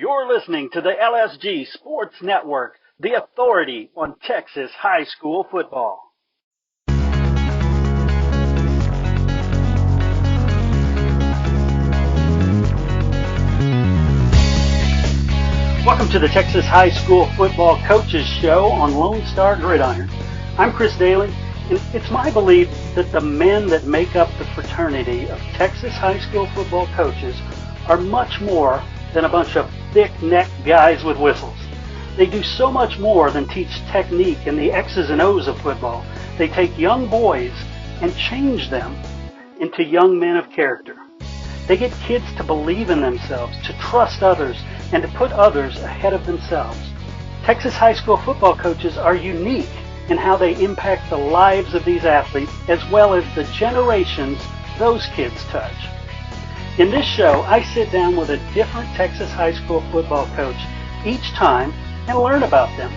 You're listening to the LSG Sports Network, the authority on Texas high school football. Welcome to the Texas High School Football Coaches Show on Lone Star Gridiron. I'm Chris Daly, and it's my belief that the men that make up the fraternity of Texas high school football coaches are much more than a bunch of thick-necked guys with whistles. They do so much more than teach technique and the X's and O's of football. They take young boys and change them into young men of character. They get kids to believe in themselves, to trust others, and to put others ahead of themselves. Texas high school football coaches are unique in how they impact the lives of these athletes as well as the generations those kids touch. In this show, I sit down with a different Texas high school football coach each time and learn about them.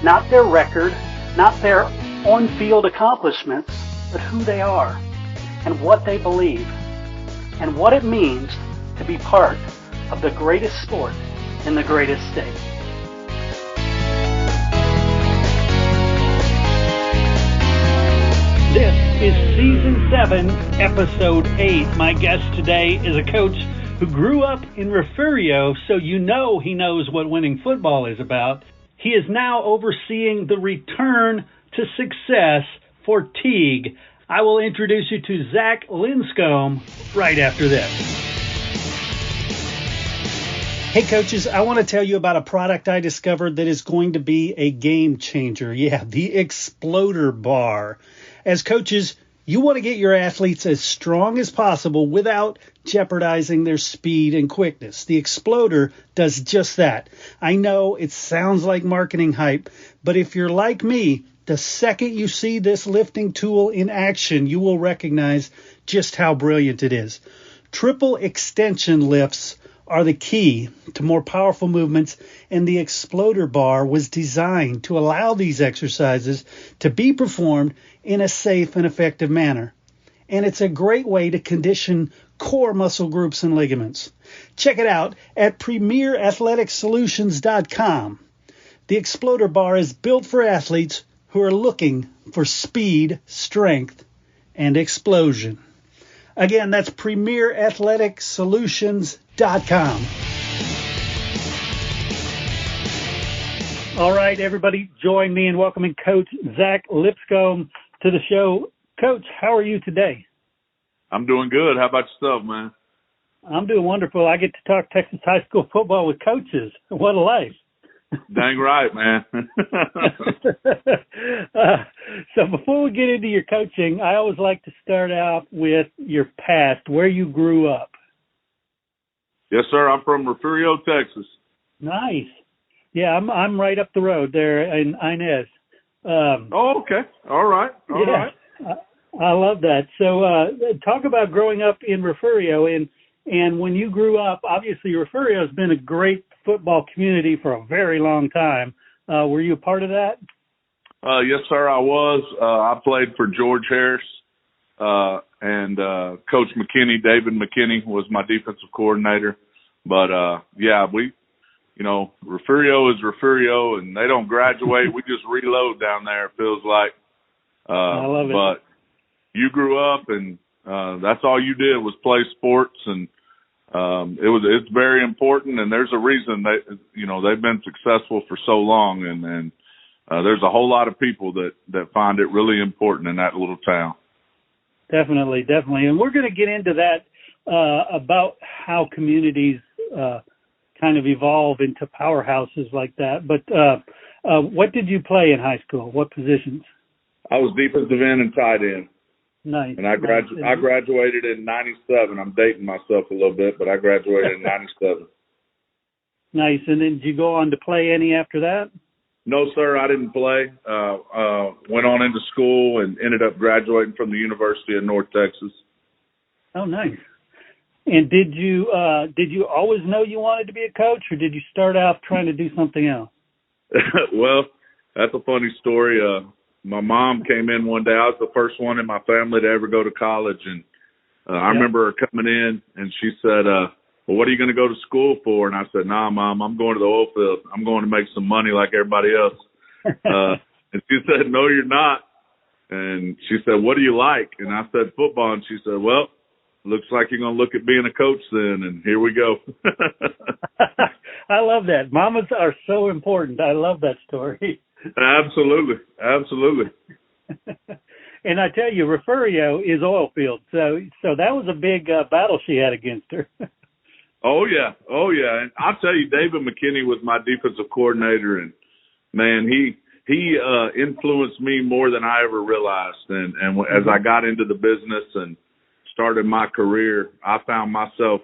Not their record, not their on-field accomplishments, but who they are and what they believe and what it means to be part of the greatest sport in the greatest state. This is Season 7, Episode 8. My guest today is a coach who grew up in Refugio, so you know he knows what winning football is about. He is now overseeing the return to success for Teague. I will introduce you to Zach Linscomb right after this. Hey coaches, I want to tell you about a product I discovered that is going to be a game changer. Yeah, the Exploder Bar. As coaches, you want to get your athletes as strong as possible without jeopardizing their speed and quickness. The Exploder does just that. I know it sounds like marketing hype, but if you're like me, the second you see this lifting tool in action, you will recognize just how brilliant it is. Triple extension lifts are the key to more powerful movements, and the Exploder Bar was designed to allow these exercises to be performed in a safe and effective manner. And it's a great way to condition core muscle groups and ligaments. Check it out at PremierAthleticSolutions.com. The Exploder Bar is built for athletes who are looking for speed, strength, and explosion. Again, that's PremierAthleticSolutions.com. All right, everybody, join me in welcoming Coach Zach Linscomb to the show. Coach, how are you today? I'm doing good. How about yourself, man? I'm doing wonderful. I get to talk Texas high school football with coaches. What a life. Dang right, man. So before we get into your coaching, I always like to start out with your past, where you grew up. Yes, sir. I'm from Refugio, Texas. Nice. Yeah, I'm right up the road there in Inez. Oh, okay. All right. All right. I love that. So talk about growing up in Refugio, and when you grew up, obviously Refugio has been a great football community for a very long time. Were you a part of that? Yes, sir, I was. I played for George Harris, and Coach McKinney, David McKinney, was my defensive coordinator. But, yeah, Refugio is Refugio, and they don't graduate. We just reload down there, it feels like. I love it. But you grew up, and that's all you did was play sports, and it's very important, and there's a reason they've been successful for so long, and there's a whole lot of people that find it really important in that little town. Definitely. And we're going to get into that about how communities kind of evolve into powerhouses like that. But what did you play in high school? What positions? I was defensive end and tight end. Nice. And I graduated in 97. I'm dating myself a little bit, but I graduated in 97. Nice. And then did you go on to play any after that? No, sir, I didn't play. Went on into school and ended up graduating from the University of North Texas. Oh, nice. And did you always know you wanted to be a coach, or did you start out trying to do something else? Well, that's a funny story. My mom came in one day. I was the first one in my family to ever go to college, and I remember her coming in, and she said, well, what are you going to go to school for? And I said, nah, Mom, I'm going to the oil field. I'm going to make some money like everybody else. And she said, no, you're not. And she said, what do you like? And I said, football. And she said, well, looks like you're going to look at being a coach then. And here we go. I love that. Mamas are so important. I love that story. Absolutely. Absolutely. And I tell you, Refugio is oil field. So that was a big battle she had against her. Oh, yeah. Oh, yeah. And I'll tell you, David McKinney was my defensive coordinator. And, man, he influenced me more than I ever realized. And as I got into the business and started my career, I found myself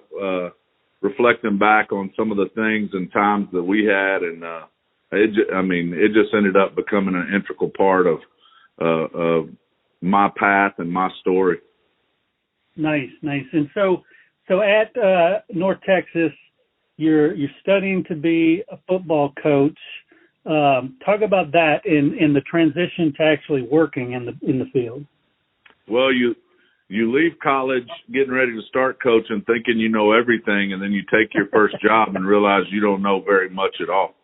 reflecting back on some of the things and times that we had. And, it just ended up becoming an integral part of my path and my story. Nice. And so at North Texas, you're studying to be a football coach. Talk about that in the transition to actually working in the field. Well, you leave college getting ready to start coaching, thinking you know everything, and then you take your first job and realize you don't know very much at all.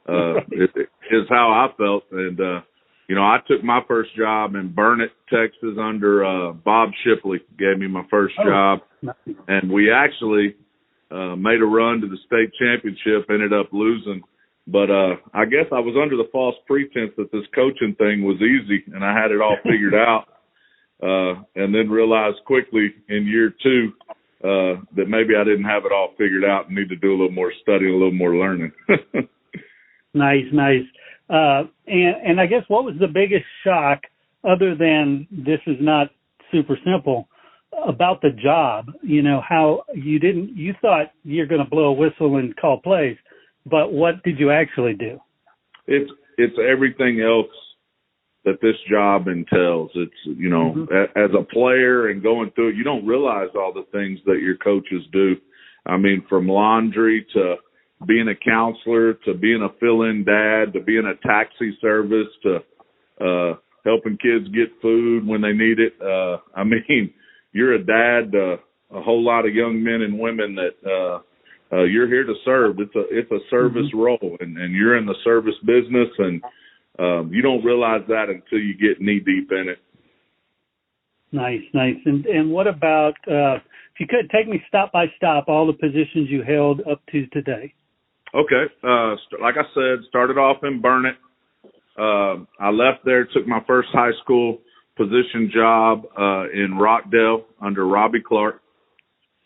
It is how I felt. And, I took my first job in Burnet, Texas under Bob Shipley, gave me my first job. And we actually made a run to the state championship, ended up losing. But I guess I was under the false pretense that this coaching thing was easy and I had it all figured out. And then realized quickly in year 2 that maybe I didn't have it all figured out and need to do a little more study, a little more learning. Nice. And I guess what was the biggest shock, other than this is not super simple, about the job? How you thought you're going to blow a whistle and call plays, but what did you actually do? It's everything else that this job entails. It's, as a player and going through it, you don't realize all the things that your coaches do. I mean, from laundry to being a counselor, to being a fill-in dad, to being a taxi service, to helping kids get food when they need it. You're a dad to a whole lot of young men and women that you're here to serve. It's a service role, and you're in the service business, and you don't realize that until you get knee-deep in it. Nice. And what about, if you could take me stop by stop, all the positions you held up to today? Okay. Like I said, started off in Burnet. I left there, took my first high school position job in Rockdale under Robbie Clark.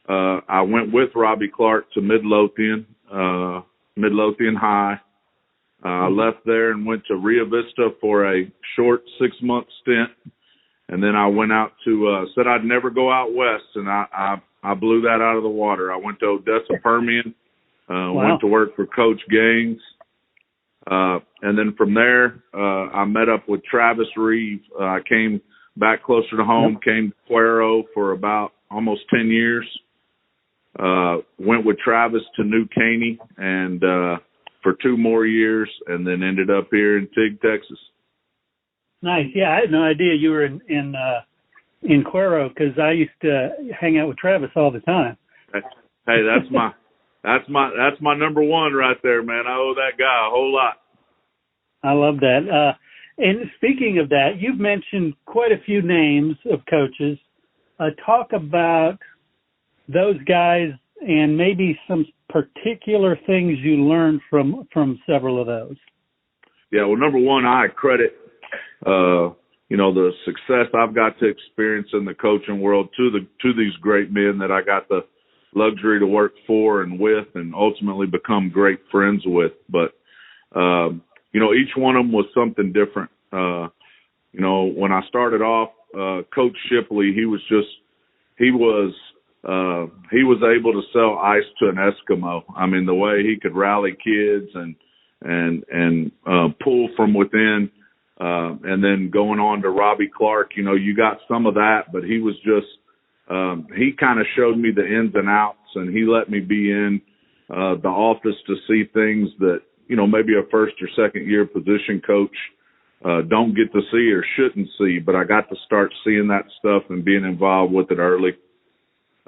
I went with Robbie Clark to Midlothian High. I left there and went to Rio Vista for a short 6-month stint. And then I went out to, said I'd never go out west, and I blew that out of the water. I went to Odessa Permian, went to work for Coach Gaines. And then from there, I met up with Travis Reeve. I came back closer to home, came to Cuero for about almost 10 years. Went with Travis to New Caney and for 2 more years, and then ended up here in Tig, Texas. Nice. Yeah, I had no idea you were in Cuero, because I used to hang out with Travis all the time. Hey, that's my number one right there, man. I owe that guy a whole lot. I love that. And speaking of that, you've mentioned quite a few names of coaches. Talk about those guys and maybe some particular things you learned from several of those. Yeah, well, number one, I credit the success I've got to experience in the coaching world to these great men that I got the luxury to work for and with, and ultimately become great friends with. But each one of them was something different. When I started off, Coach Shipley, he was able to sell ice to an Eskimo. I mean, the way he could rally kids and pull from within. And then going on to Robbie Clark, you got some of that, but he was just, he kind of showed me the ins and outs, and he let me be in the office to see things that, maybe a first or second year position coach don't get to see or shouldn't see, but I got to start seeing that stuff and being involved with it early.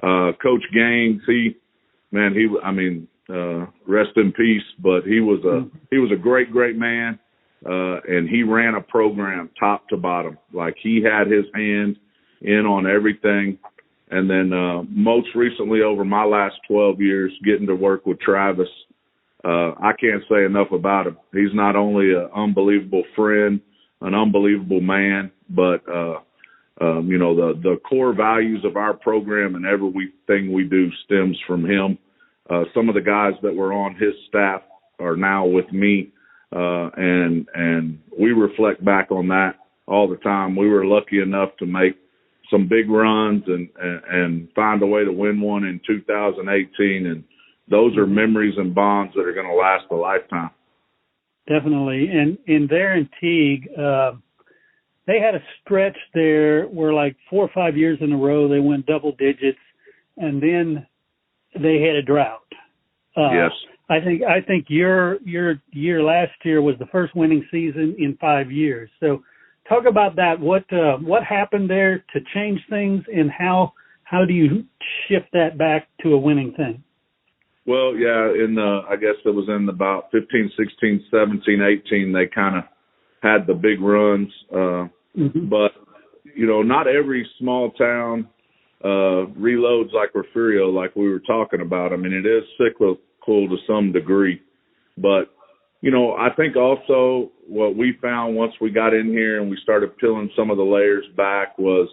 Coach Gaines, man, rest in peace, but he was a great man. And he ran a program top to bottom. Like, he had his hand in on everything. And then most recently, over my last 12 years, getting to work with Travis, I can't say enough about him. He's not only an unbelievable friend, an unbelievable man, but, the core values of our program and everything we do stems from him. Some of the guys that were on his staff are now with me. And we reflect back on that all the time. We were lucky enough to make some big runs and find a way to win one in 2018. And those are memories and bonds that are going to last a lifetime. Definitely. And there in Teague, they had a stretch there where, like, 4 or 5 years in a row, they went double digits, and then they had a drought. Yes. I think your year last year was the first winning season in 5 years. So talk about that. What happened there to change things, and how do you shift that back to a winning thing? Well, yeah, I guess it was in about 15, 16, 17, 18, they kind of had the big runs. But, not every small town reloads like Refugio, like we were talking about. I mean, it is cyclical to some degree. But, I think also what we found once we got in here and we started peeling some of the layers back was,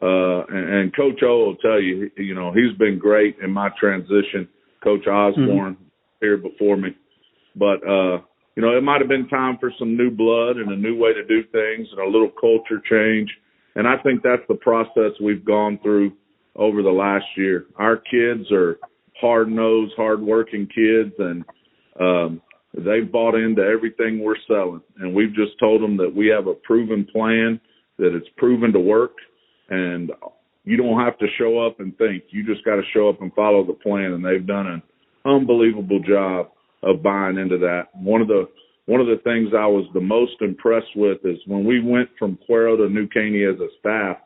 and Coach O will tell you, he's been great in my transition. Coach Osborne here before me. But, it might have been time for some new blood and a new way to do things and a little culture change. And I think that's the process we've gone through over the last year. Our kids are hard-nosed, hard-working kids, and they've bought into everything we're selling. And we've just told them that we have a proven plan, that it's proven to work, and you don't have to show up and think. You just got to show up and follow the plan, and they've done an unbelievable job of buying into that. One of the things I was the most impressed with is when we went from Cuero to New Caney as a staff,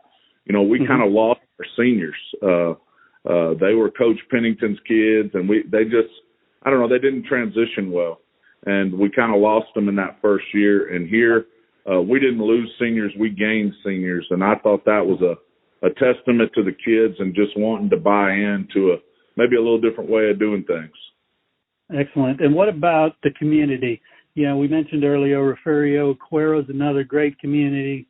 we kind of lost our seniors. They were Coach Pennington's kids, and they didn't transition well. And we kind of lost them in that first year. And here, we didn't lose seniors, we gained seniors. And I thought that was a testament to the kids and just wanting to buy into maybe a little different way of doing things. Excellent. And what about the community? We mentioned earlier, Refugio, Cuero is another great community.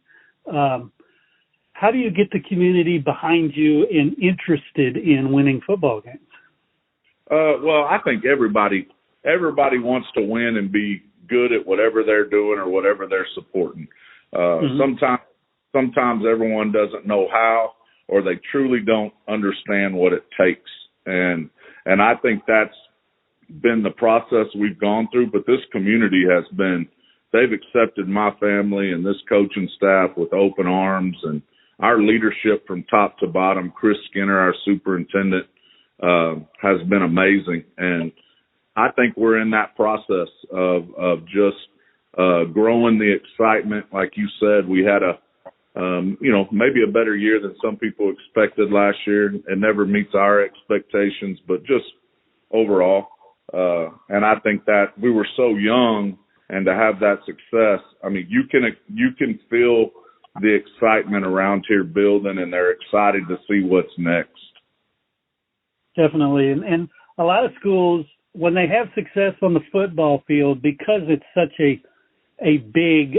How do you get the community behind you and interested in winning football games? Well, I think everybody wants to win and be good at whatever they're doing or whatever they're supporting. Sometimes everyone doesn't know how, or they truly don't understand what it takes. And I think that's been the process we've gone through, but this community they've accepted my family and this coaching staff with open arms, and our leadership from top to bottom. Chris Skinner, our superintendent, has been amazing. And I think we're in that process of just growing the excitement. Like you said, we had maybe a better year than some people expected last year. It never meets our expectations, but just overall. And I think that we were so young, and to have that success, I mean, you can feel the excitement around here building, and they're excited to see what's next. Definitely. And a lot of schools, when they have success on the football field, because it's such a big,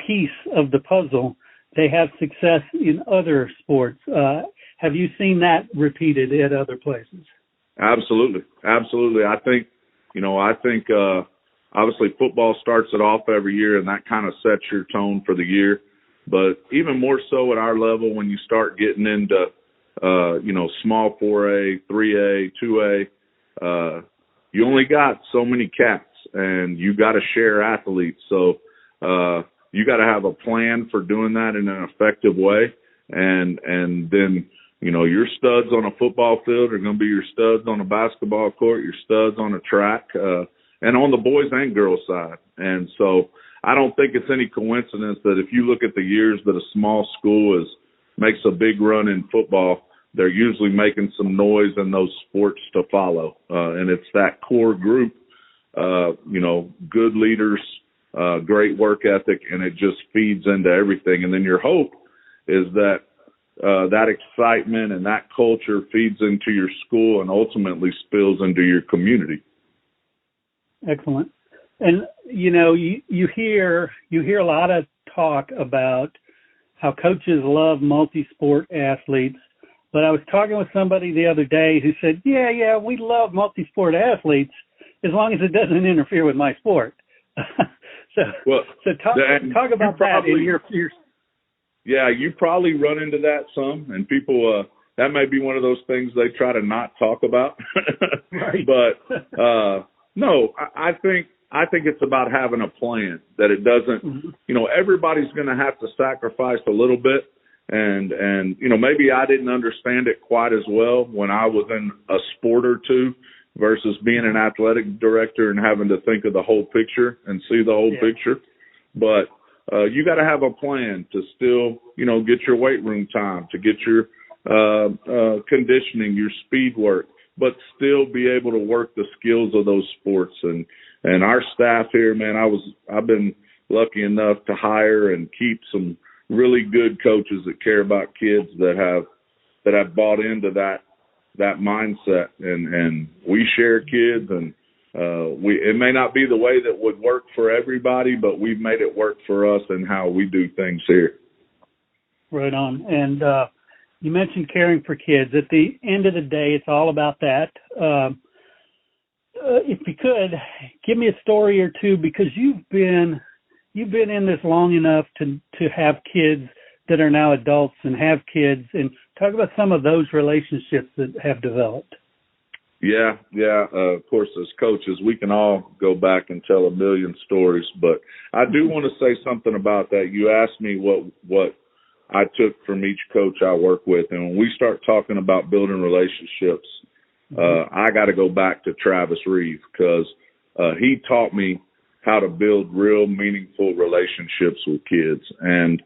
piece of the puzzle, they have success in other sports. Have you seen that repeated at other places? Absolutely. I think obviously football starts it off every year, and that kind of sets your tone for the year. But even more so at our level, when you start getting into, small 4A, 3A, 2A, you only got so many cats, and you got to share athletes. So you got to have a plan for doing that in an effective way. And then, your studs on a football field are going to be your studs on a basketball court, your studs on a track, and on the boys and girls side. And so I don't think it's any coincidence that if you look at the years that a small school makes a big run in football, they're usually making some noise in those sports to follow. And it's that core group, good leaders, great work ethic, and it just feeds into everything. And then your hope is that that excitement and that culture feeds into your school and ultimately spills into your community. Excellent. And, you hear a lot of talk about how coaches love multi-sport athletes. But I was talking with somebody the other day who said, yeah, we love multi-sport athletes as long as it doesn't interfere with my sport. So talk about that in your. Yeah, you probably run into that some, and people, that may be one of those things they try to not talk about. Right. But no, I think it's about having a plan, that it doesn't, everybody's going to have to sacrifice a little bit. And maybe I didn't understand it quite as well when I was in a sport or two versus being an athletic director and having to think of the whole picture and see the whole picture. But you got to have a plan to still, get your weight room time, to get your conditioning, your speed work, but still be able to work the skills of those sports. And our staff here, man, I've been lucky enough to hire and keep some really good coaches that care about kids, that have bought into that mindset, and we share kids, and it may not be the way that would work for everybody, but we've made it work for us and how we do things here. Right on. And you mentioned caring for kids. At the end of the day, it's all about that. If you could give me a story or two, because you've been in this long enough to have kids that are now adults and have kids, and talk about some of those relationships that have developed. Yeah. Of course, as coaches, we can all go back and tell a million stories, but I do want to say something about that. You asked me what I took from each coach I work with, and when we start talking about building relationships, I got to go back to Travis Reeve, because he taught me how to build real meaningful relationships with kids. And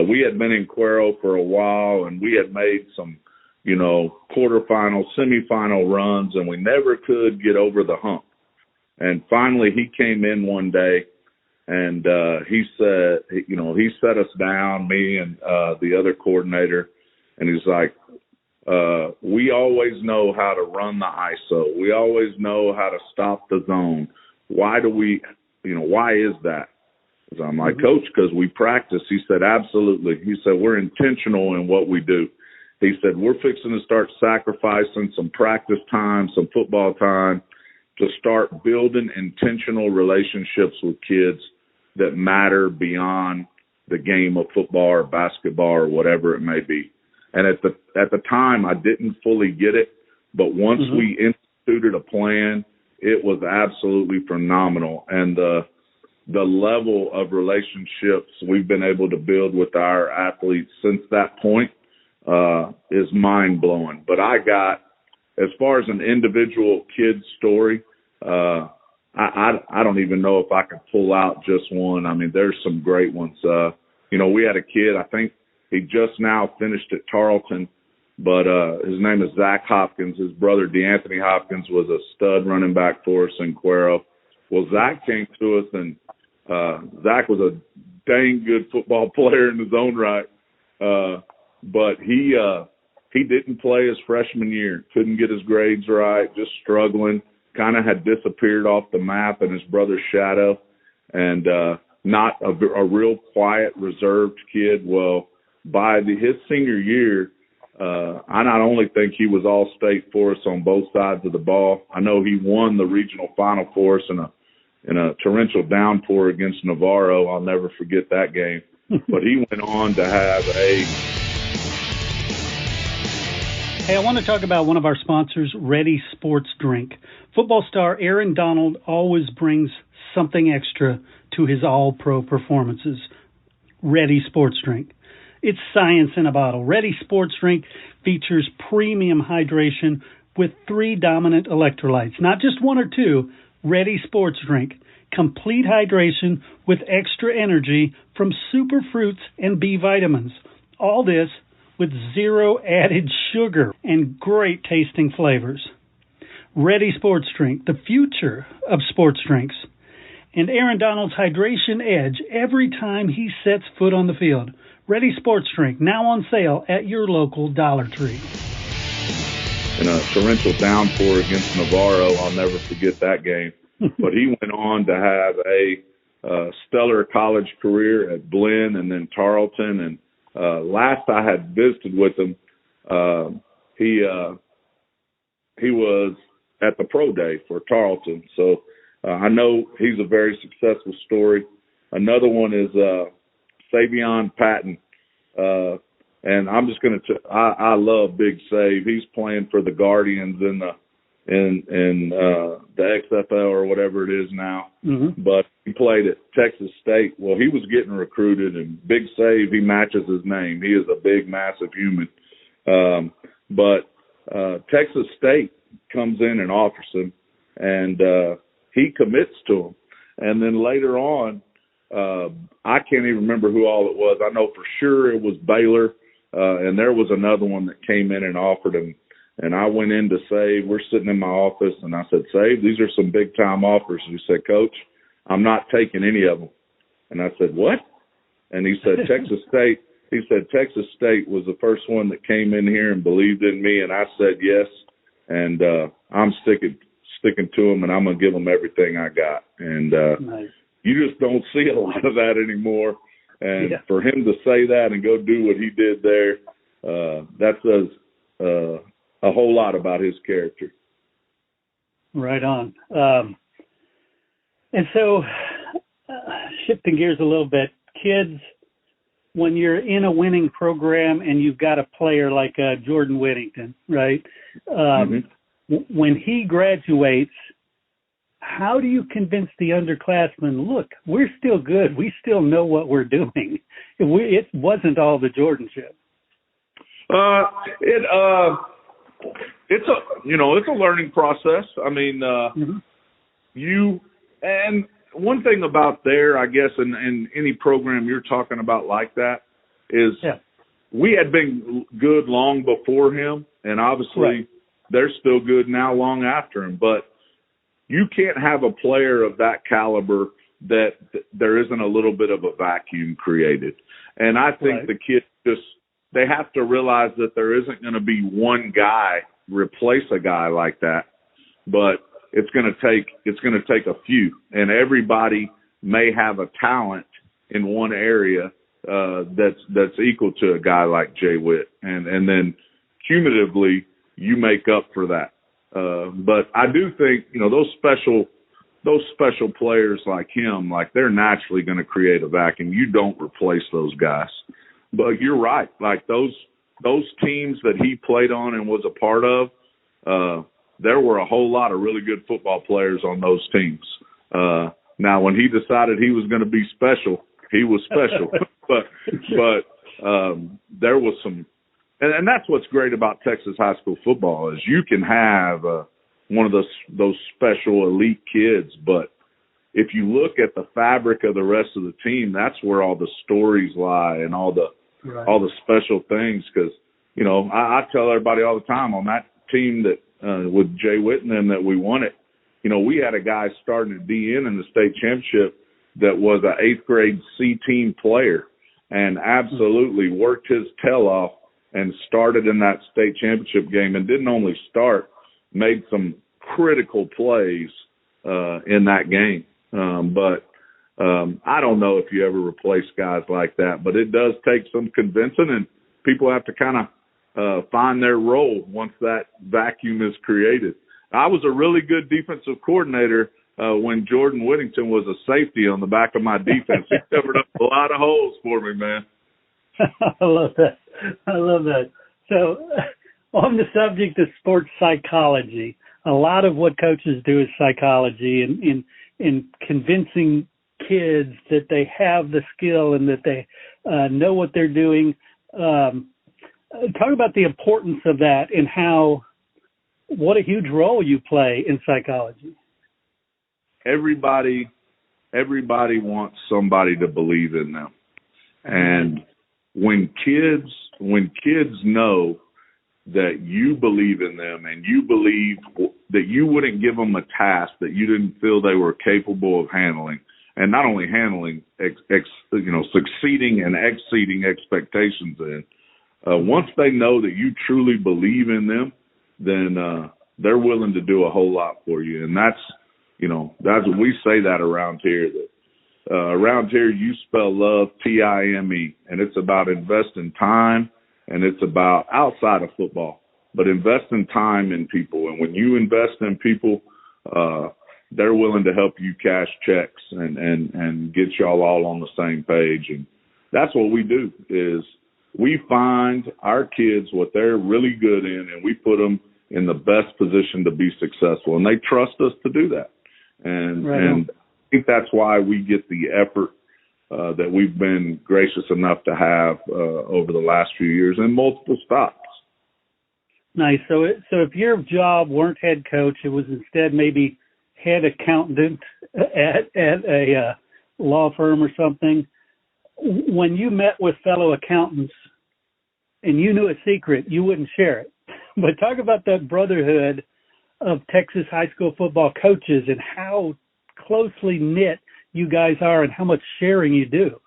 we had been in Cuero for a while, and we had made some, quarterfinal, semifinal runs, and we never could get over the hump. And finally he came in one day, and he said, he set us down, me and the other coordinator, and he's like, we always know how to run the ISO. We always know how to stop the zone. Why is that? I'm like, Coach, because we practice. He said, absolutely. He said, we're intentional in what we do. He said, we're fixing to start sacrificing some practice time, some football time, to start building intentional relationships with kids that matter beyond the game of football or basketball or whatever it may be. And at the time, I didn't fully get it, but once we instituted a plan, it was absolutely phenomenal. And the level of relationships we've been able to build with our athletes since that point is mind-blowing. But I got, as far as an individual kid story, I don't even know if I could pull out just one. I mean, there's some great ones. We had a kid, I think he just now finished at Tarleton, but his name is Zach Hopkins. His brother, DeAnthony Hopkins, was a stud running back for us in Cuero. Well, Zach came to us, and Zach was a dang good football player in his own right, but he didn't play his freshman year. Couldn't get his grades right, just struggling. Kind of had disappeared off the map in his brother's shadow, and not a real quiet, reserved kid. Well, by his senior year, I not only think he was all-state for us on both sides of the ball. I know he won the regional final for us in a torrential downpour against Navarro. I'll never forget that game. But he went on to have Hey, I want to talk about one of our sponsors, Ready Sports Drink. Football star Aaron Donald always brings something extra to his all-pro performances. Ready Sports Drink. It's science in a bottle. Ready Sports Drink features premium hydration with 3 dominant electrolytes, not just 1 or 2. Ready Sports Drink. Complete hydration with extra energy from super fruits and B vitamins. All this with zero added sugar and great tasting flavors. Ready Sports Drink, the future of sports drinks. And Aaron Donald's hydration edge every time he sets foot on the field. Ready Sports Drink, now on sale at your local Dollar Tree. In a torrential downpour against Navarro, I'll never forget that game. But he went on to have a stellar college career at Blinn and then Tarleton. And last I had visited with him, he was at the Pro Day for Tarleton. So I know he's a very successful story. Another one is Savion Patton. And I'm just going to I love Big Save. He's playing for the Guardians in the XFL or whatever it is now. Mm-hmm. But he played at Texas State. Well, he was getting recruited, and Big Save, he matches his name. He is a big, massive human. But Texas State comes in and offers him, and he commits to him. And then later on, I can't even remember who all it was. I know for sure it was Baylor, and there was another one that came in and offered him. And I went in to Save. We're sitting in my office, and I said, Save, these are some big-time offers. He said, Coach, I'm not taking any of them. And I said, what? And he said, Texas State. He said, Texas State was the first one that came in here and believed in me, and I said yes. And I'm sticking to them, and I'm going to give them everything I got. And nice. You just don't see a lot of that anymore. And for him to say that and go do what he did there, that says a whole lot about his character. Right on. And so, shifting gears a little bit, kids, when you're in a winning program and you've got a player like Jordan Whittington, right? When he graduates, how do you convince the underclassmen, look, we're still good. We still know what we're doing. It wasn't all the Jordanship. It's a learning process. I mean, and one thing about there, I guess, in any program you're talking about like that is we had been good long before him, and obviously they're still good now long after him. But you can't have a player of that caliber that there isn't a little bit of a vacuum created. And I think the kids they have to realize that there isn't going to be one guy replace a guy like that, but it's going to take a few, and everybody may have a talent in one area that's equal to a guy like Jay Witt, and then cumulatively you make up for that. But I do think those special players like him, like they're naturally going to create a vacuum. You don't replace those guys. But you're right. Like those teams that he played on and was a part of, there were a whole lot of really good football players on those teams. Now, when he decided he was going to be special, he was special. but there was some, and that's what's great about Texas high school football is you can have one of those special elite kids, but if you look at the fabric of the rest of the team, that's where all the stories lie and all the special things. Because I tell everybody all the time on that team that with Jay Witt and them that we won it. We had a guy starting at DN in the state championship that was an 8th grade C team player and absolutely worked his tail off and started in that state championship game and didn't only start, made some critical plays in that game. But I don't know if you ever replace guys like that, but it does take some convincing, and people have to kind of find their role once that vacuum is created. I was a really good defensive coordinator when Jordan Whittington was a safety on the back of my defense. He covered up a lot of holes for me, man. I love that. So on the subject of sports psychology, a lot of what coaches do is psychology in convincing kids that they have the skill and that they know what they're doing. Talk about the importance of that and what a huge role you play in psychology. Everybody wants somebody to believe in them. And when kids when kids know that you believe in them and you believe that you wouldn't give them a task that you didn't feel they were capable of handling, and not only handling, succeeding and exceeding expectations in. Once they know that you truly believe in them, then they're willing to do a whole lot for you. And that's what we say that around here. That around here you spell love Time, and it's about investing time, and it's about outside of football, but investing time in people. And when you invest in people, they're willing to help you cash checks and get y'all all on the same page. And that's what we do is we find our kids what they're really good in, and we put them in the best position to be successful. And they trust us to do that. And I think that's why we get the effort that we've been gracious enough to have over the last few years in multiple stops. Nice. So if your job weren't head coach, it was instead maybe head accountant at a law firm or something. When you met with fellow accountants and you knew a secret, you wouldn't share it. But talk about that brotherhood of Texas high school football coaches and how closely knit you guys are and how much sharing you do.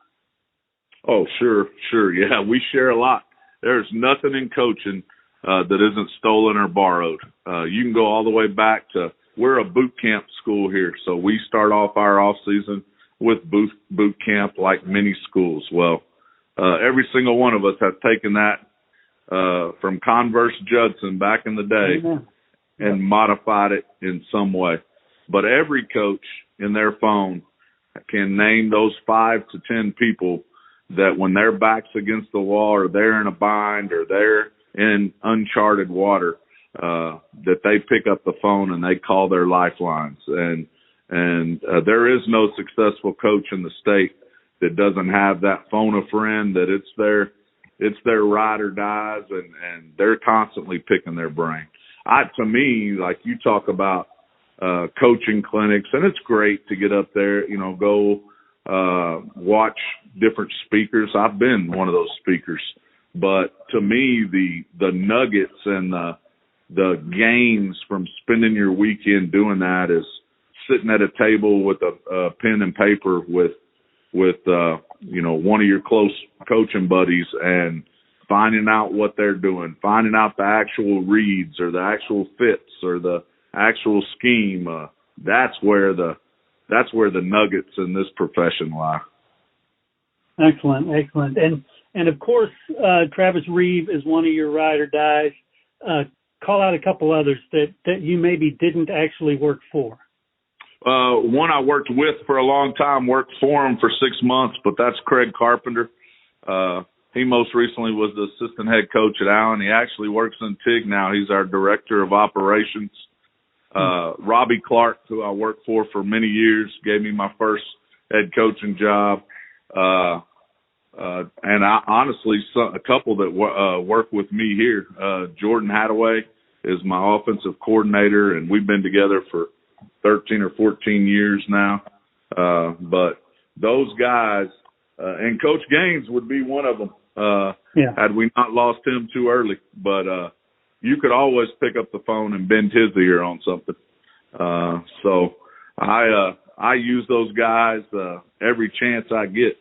Oh, sure. Yeah, we share a lot. There's nothing in coaching that isn't stolen or borrowed. You can go all the way back to, we're a boot camp school here, so we start off our off season with boot camp like many schools. Well, every single one of us have taken that from Converse Judson back in the day and modified it in some way. But every coach in their phone can name those 5 to 10 people that when their back's against the wall or they're in a bind or they're in uncharted water, that they pick up the phone and they call their lifelines. And there is no successful coach in the state that doesn't have that phone a friend, that it's their ride or dies, and they're constantly picking their brain. To me, like you talk about coaching clinics, and it's great to get up there, go watch different speakers. I've been one of those speakers. But to me, the nuggets and the gains from spending your weekend doing that is sitting at a table with a pen and paper with one of your close coaching buddies and finding out what they're doing, finding out the actual reads or the actual fits or the actual scheme. That's where the nuggets in this profession lie. Excellent. And of course, Travis Reeve is one of your ride or dies. Call out a couple others that you maybe didn't actually work for. One I worked with for a long time, worked for him for 6 months, but that's Craig Carpenter. He most recently was the assistant head coach at Allen. He actually works in TIG now. He's our director of operations. Robbie Clark, who I worked for many years, gave me my first head coaching job. And I honestly, a couple that work with me here. Jordan Hadaway is my offensive coordinator, and we've been together for 13 or 14 years now. But those guys, and Coach Gaines would be one of them, had we not lost him too early. But you could always pick up the phone and bend his ear on something. So I use those guys every chance I get.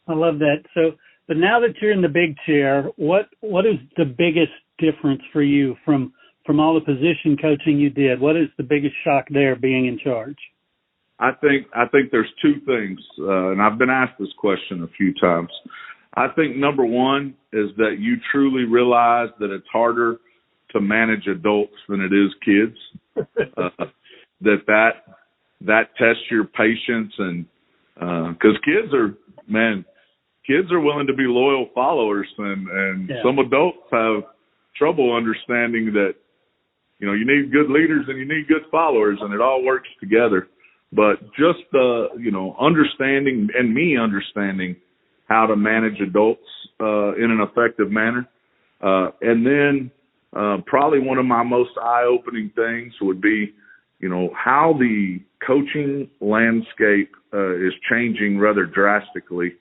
I love that. So, but now that you're in the big chair, what is the biggest difference for you from all the position coaching you did? What is the biggest shock there being in charge? I think there's two things, and I've been asked this question a few times. I think number one is that you truly realize that it's harder to manage adults than it is kids. that tests your patience, and because kids are willing to be loyal followers, and some adults have trouble understanding that you need good leaders and you need good followers, and it all works together. But just understanding, and me understanding how to manage adults in an effective manner, and then probably one of my most eye-opening things would be how the coaching landscape is changing rather drastically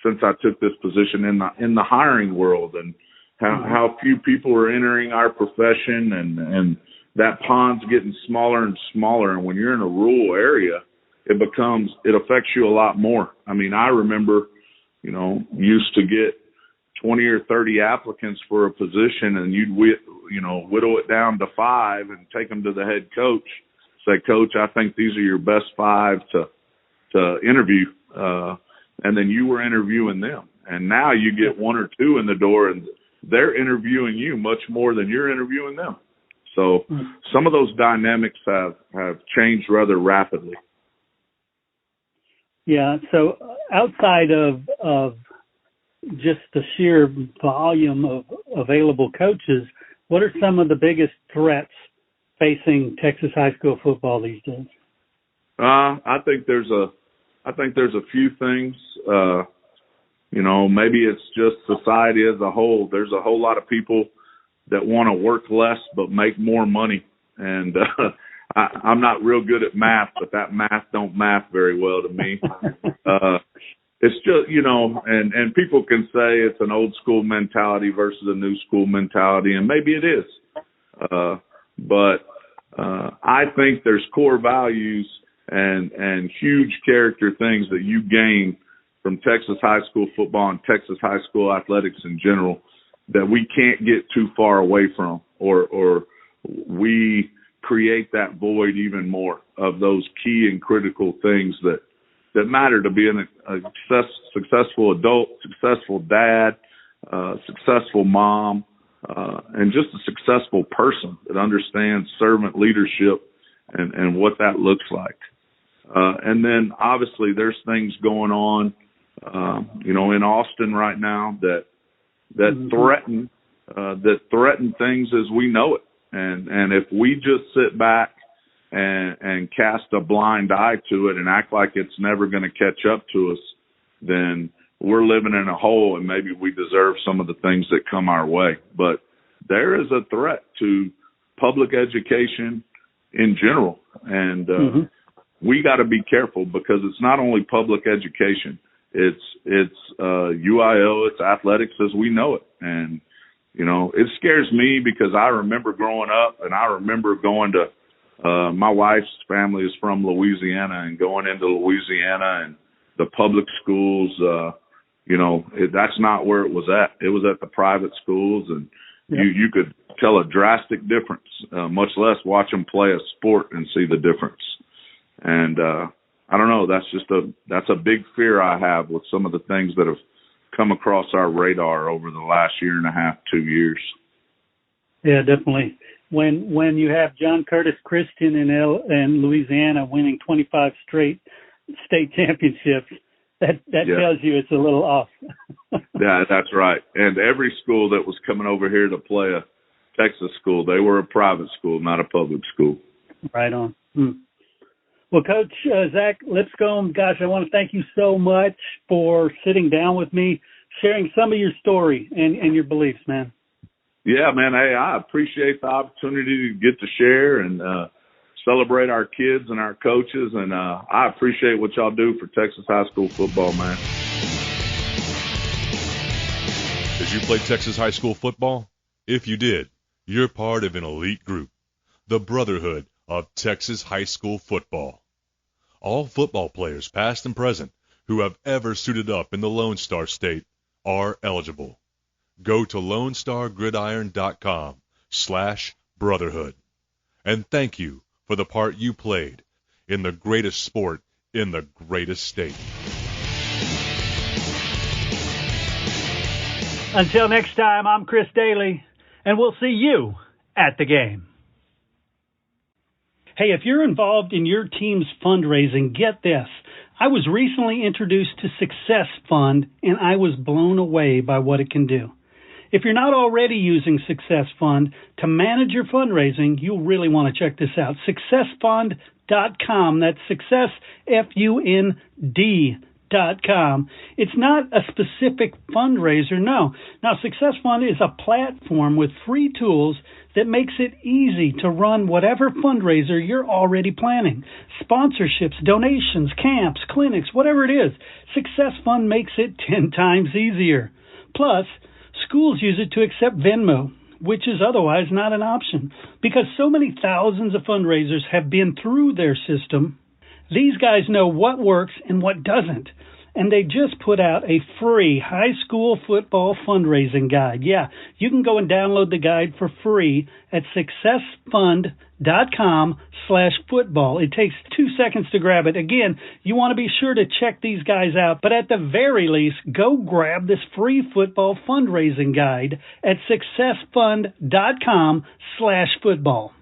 since I took this position in the hiring world, and how few people are entering our profession, and that pond's getting smaller and smaller. And when you're in a rural area, it affects you a lot more. I mean, I remember, used to get 20 or 30 applicants for a position, and you'd whittle it down to 5 and take them to the head coach. Say, Coach, I think these are your best 5 to interview. And then you were interviewing them. And now you get 1 or 2 in the door, and they're interviewing you much more than you're interviewing them. So some of those dynamics have changed rather rapidly. Yeah. So outside of just the sheer volume of available coaches, what are some of the biggest threats facing Texas high school football these days? I think there's a few things. Maybe it's just society as a whole. There's a whole lot of people that want to work less but make more money. And I'm not real good at math, but that math don't math very well to me. It's just, and people can say it's an old school mentality versus a new school mentality, and maybe it is. But I think there's core values and huge character things that you gain from Texas high school football and Texas high school athletics in general that we can't get too far away from, or we create that void even more of those key and critical things that matter to being a successful adult, successful dad, successful mom, and just a successful person that understands servant leadership and what that looks like. And then obviously there's things going on, in Austin right now that threaten things as we know it. And if we just sit back and cast a blind eye to it and act like it's never going to catch up to us, then we're living in a hole, and maybe we deserve some of the things that come our way. But there is a threat to public education in general, and we got to be careful, because it's not only public education, it's UIL, it's athletics as we know it. And it scares me, because I remember growing up, and I remember going to my wife's family is from Louisiana, and going into Louisiana and the public schools, that's not where it was at. It was at the private schools, and you could tell a drastic difference, much less watch them play a sport and see the difference. And I don't know, that's a big fear I have with some of the things that have come across our radar over the last year and a half, 2 years. Yeah, definitely. When you have John Curtis Christian in Louisiana winning 25 straight state championships, that tells you it's a little off. Yeah, that's right. And every school that was coming over here to play a Texas school, they were a private school, not a public school. Right on. Well, Coach Zach Linscomb, gosh, I want to thank you so much for sitting down with me, sharing some of your story and your beliefs, man. Yeah, man. Hey, I appreciate the opportunity to get to share and celebrate our kids and our coaches, and I appreciate what y'all do for Texas high school football, man. Did you play Texas high school football? If you did, you're part of an elite group, the Brotherhood of Texas high school football. All football players, past and present, who have ever suited up in the Lone Star State are eligible. Go to LoneStarGridiron.com/brotherhood. And thank you for the part you played in the greatest sport in the greatest state. Until next time, I'm Chris Daly, and we'll see you at the game. Hey, if you're involved in your team's fundraising, get this. I was recently introduced to Success Fund, and I was blown away by what it can do. If you're not already using Success Fund to manage your fundraising, you'll really want to check this out. SuccessFund.com. That's Success, Fund.com. SuccessFund.com. It's not a specific fundraiser, no. Now, Success Fund is a platform with free tools that makes it easy to run whatever fundraiser you're already planning. Sponsorships, donations, camps, clinics, whatever it is, Success Fund makes it 10 times easier. Plus, schools use it to accept Venmo, which is otherwise not an option. Because so many thousands of fundraisers have been through their system, these guys know what works and what doesn't. And they just put out a free high school football fundraising guide. Yeah, you can go and download the guide for free at successfund.com/football. It takes 2 seconds to grab it. Again, you want to be sure to check these guys out. But at the very least, go grab this free football fundraising guide at successfund.com/football.